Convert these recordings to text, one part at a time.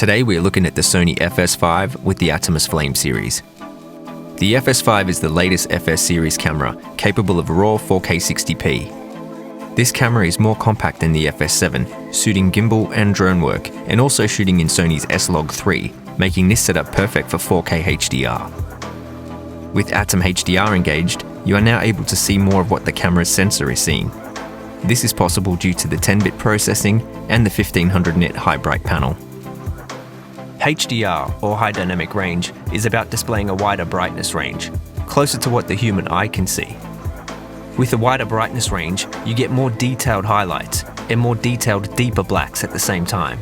Today we're looking at the Sony FS5 with the Atomos Flame series. The FS5 is the latest FS series camera, capable of raw 4K 60p. This camera is more compact than the FS7, suiting gimbal and drone work, and also shooting in Sony's S-Log3, making this setup perfect for 4K HDR. With Atom HDR engaged, you are now able to see more of what the camera's sensor is seeing. This is possible due to the 10-bit processing and the 1500 nit high bright panel. HDR, or high dynamic range, is about displaying a wider brightness range, closer to what the human eye can see. With a wider brightness range, you get more detailed highlights and more detailed deeper blacks at the same time.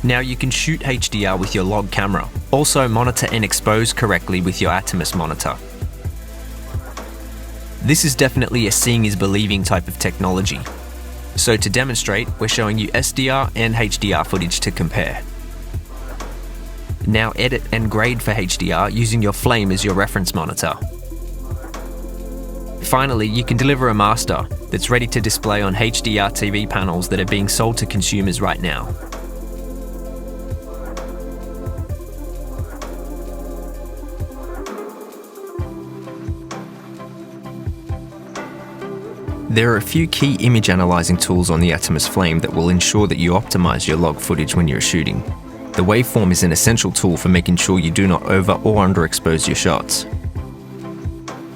Now you can shoot HDR with your log camera, also monitor and expose correctly with your Atomos monitor. This is definitely a seeing is believing type of technology. So to demonstrate, we're showing you SDR and HDR footage to compare. Now edit and grade for HDR using your Flame as your reference monitor. Finally, you can deliver a master that's ready to display on HDR TV panels that are being sold to consumers right now. There are a few key image analyzing tools on the Atomos Flame that will ensure that you optimize your log footage when you're shooting. The waveform is an essential tool for making sure you do not over or underexpose your shots.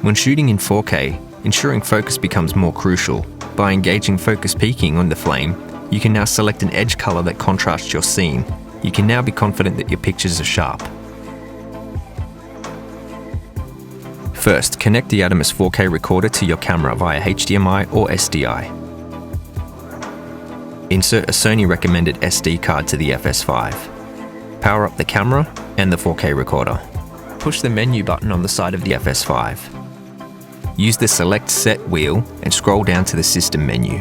When shooting in 4K, ensuring focus becomes more crucial. By engaging focus peaking on the Flame, you can now select an edge color that contrasts your scene. You can now be confident that your pictures are sharp. First, connect the Atomos 4K recorder to your camera via HDMI or SDI. Insert a Sony recommended SD card to the FS5. Power up the camera and the 4K recorder. Push the menu button on the side of the FS5. Use the Select Set wheel and scroll down to the System menu.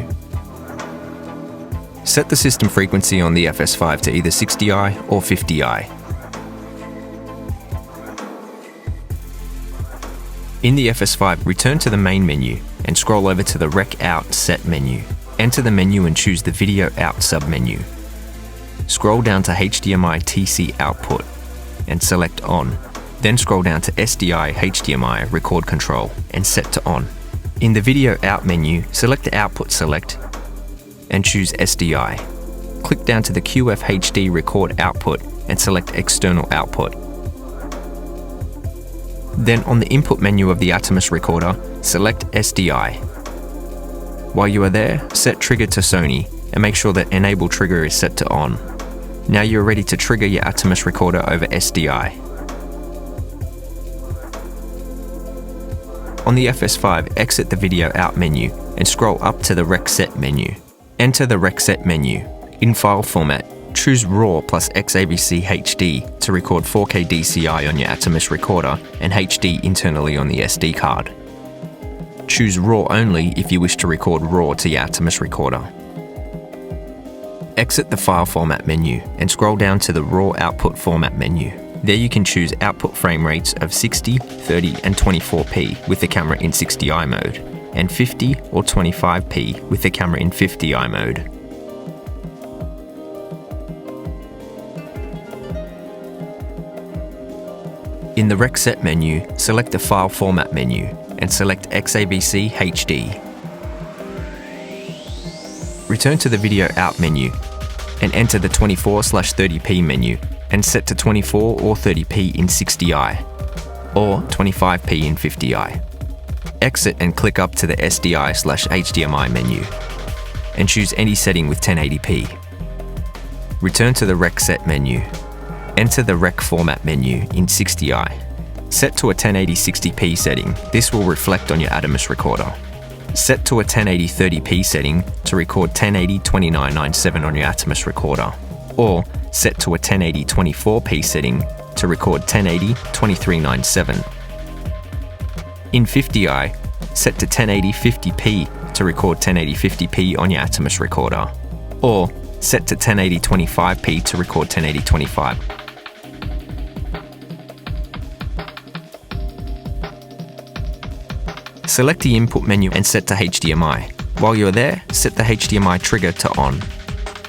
Set the system frequency on the FS5 to either 60i or 50i. In the FS5, return to the main menu and scroll over to the Rec Out Set menu. Enter the menu and choose the Video Out submenu. Scroll down to HDMI TC output and select On. Then scroll down to SDI HDMI record control and set to on. In the Video Out menu, select the Output select and choose SDI. Click down to the QFHD record output and select External output. Then on the input menu of the Atomos recorder, select SDI. While you are there, set trigger to Sony and make sure that Enable trigger is set to on. Now you're ready to trigger your Atomos recorder over SDI. On the FS5, exit the Video Out menu and scroll up to the Rec Set menu. Enter the Rec Set menu. In file format, choose RAW plus XAVC HD to record 4K DCI on your Atomos recorder and HD internally on the SD card. Choose RAW only if you wish to record RAW to your Atomos recorder. Exit the File Format menu and scroll down to the RAW Output Format menu. There you can choose output frame rates of 60, 30 and 24p with the camera in 60i mode, and 50 or 25p with the camera in 50i mode. In the Rec Set menu, select the File Format menu and select XAVC HD. Return to the Video Out menu and enter the 24/30p menu and set to 24 or 30p in 60i or 25p in 50i. Exit and click up to the SDI/HDMI menu and choose any setting with 1080p. Return to the Rec Set menu. Enter the Rec Format menu in 60i. Set to a 1080 60p setting. This will reflect on your Atomos recorder. Set to a 1080 30p setting to record 1080 2997 on your Atomos recorder, or set to a 1080 24p setting to record 1080 2397. In 50i, set to 1080 50p to record 1080 50p on your Atomos recorder, or set to 1080 25p to record 1080 25. Select the input menu and set to HDMI. While you're there, set the HDMI trigger to on.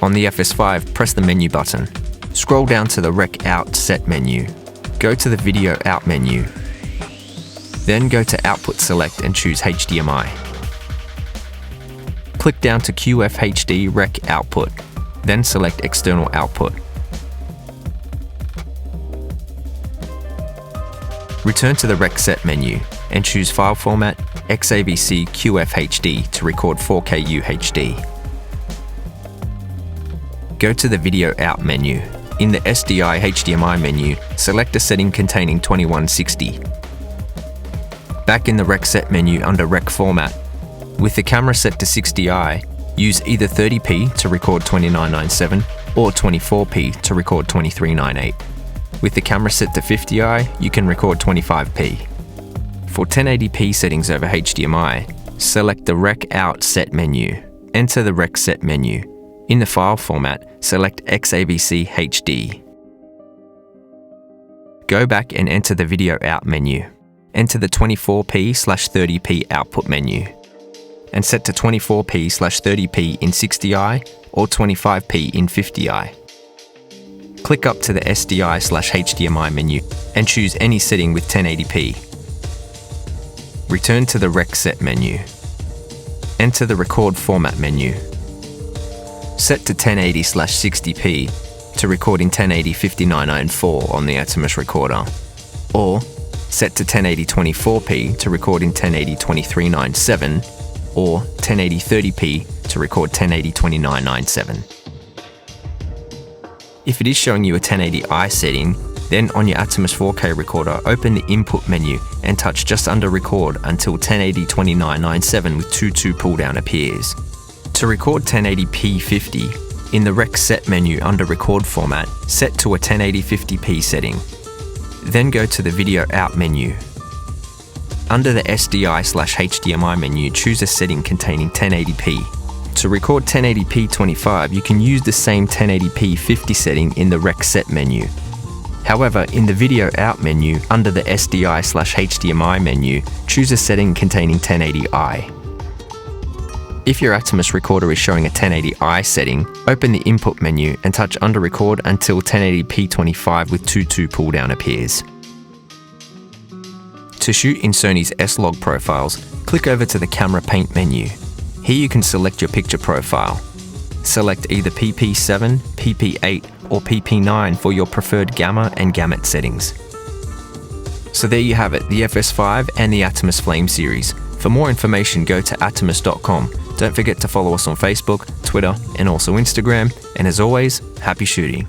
On the FS5, press the menu button. Scroll down to the Rec Out Set menu. Go to the Video Out menu. Then go to Output Select and choose HDMI. Click down to QFHD Rec Output, then select External Output. Return to the Rec Set menu and choose File Format XAVC QFHD to record 4K UHD. Go to the Video Out menu. In the SDI HDMI menu, select a setting containing 2160. Back in the Rec Set menu under Rec Format, with the camera set to 60i, use either 30p to record 2997 or 24p to record 2398. With the camera set to 50i, you can record 25p. For 1080p settings over HDMI, select the Rec Out Set menu. Enter the Rec Set menu. In the file format, select XAVC HD. Go back and enter the Video Out menu. Enter the 24p/30p output menu and set to 24p/30p in 60i or 25p in 50i. Click up to the SDI/HDMI menu and choose any setting with 1080p. Return to the Rec Set menu. Enter the Record Format menu. Set to 1080/60p to record in 1080 5994 on the Atomos recorder, or set to 1080 24p to record in 1080 2397 or 1080 30p to record 1080 2997. If it is showing you a 1080i setting, then on your Atomos 4K recorder, open the Input menu and touch just under Record until 1080 2997 with 2.2 pull down appears. To record 1080p 50, in the Rec Set menu under Record Format, set to a 1080 50p setting. Then go to the Video Out menu. Under the SDI/HDMI menu, choose a setting containing 1080p. To record 1080p 25, you can use the same 1080p 50 setting in the Rec Set menu. However, in the Video Out menu, under the SDI/HDMI menu, choose a setting containing 1080i. If your Atomos recorder is showing a 1080i setting, open the Input menu and touch under Record until 1080p 25 with 2.2 pull down appears. To shoot in Sony's S-Log profiles, click over to the Camera Paint menu. Here you can select your picture profile. Select either PP7, PP8 or PP9 for your preferred gamma and gamut settings. So there you have it, the FS5 and the Atomos Flame series. For more information, go to atomos.com. Don't forget to follow us on Facebook, Twitter, and also Instagram. And as always, happy shooting.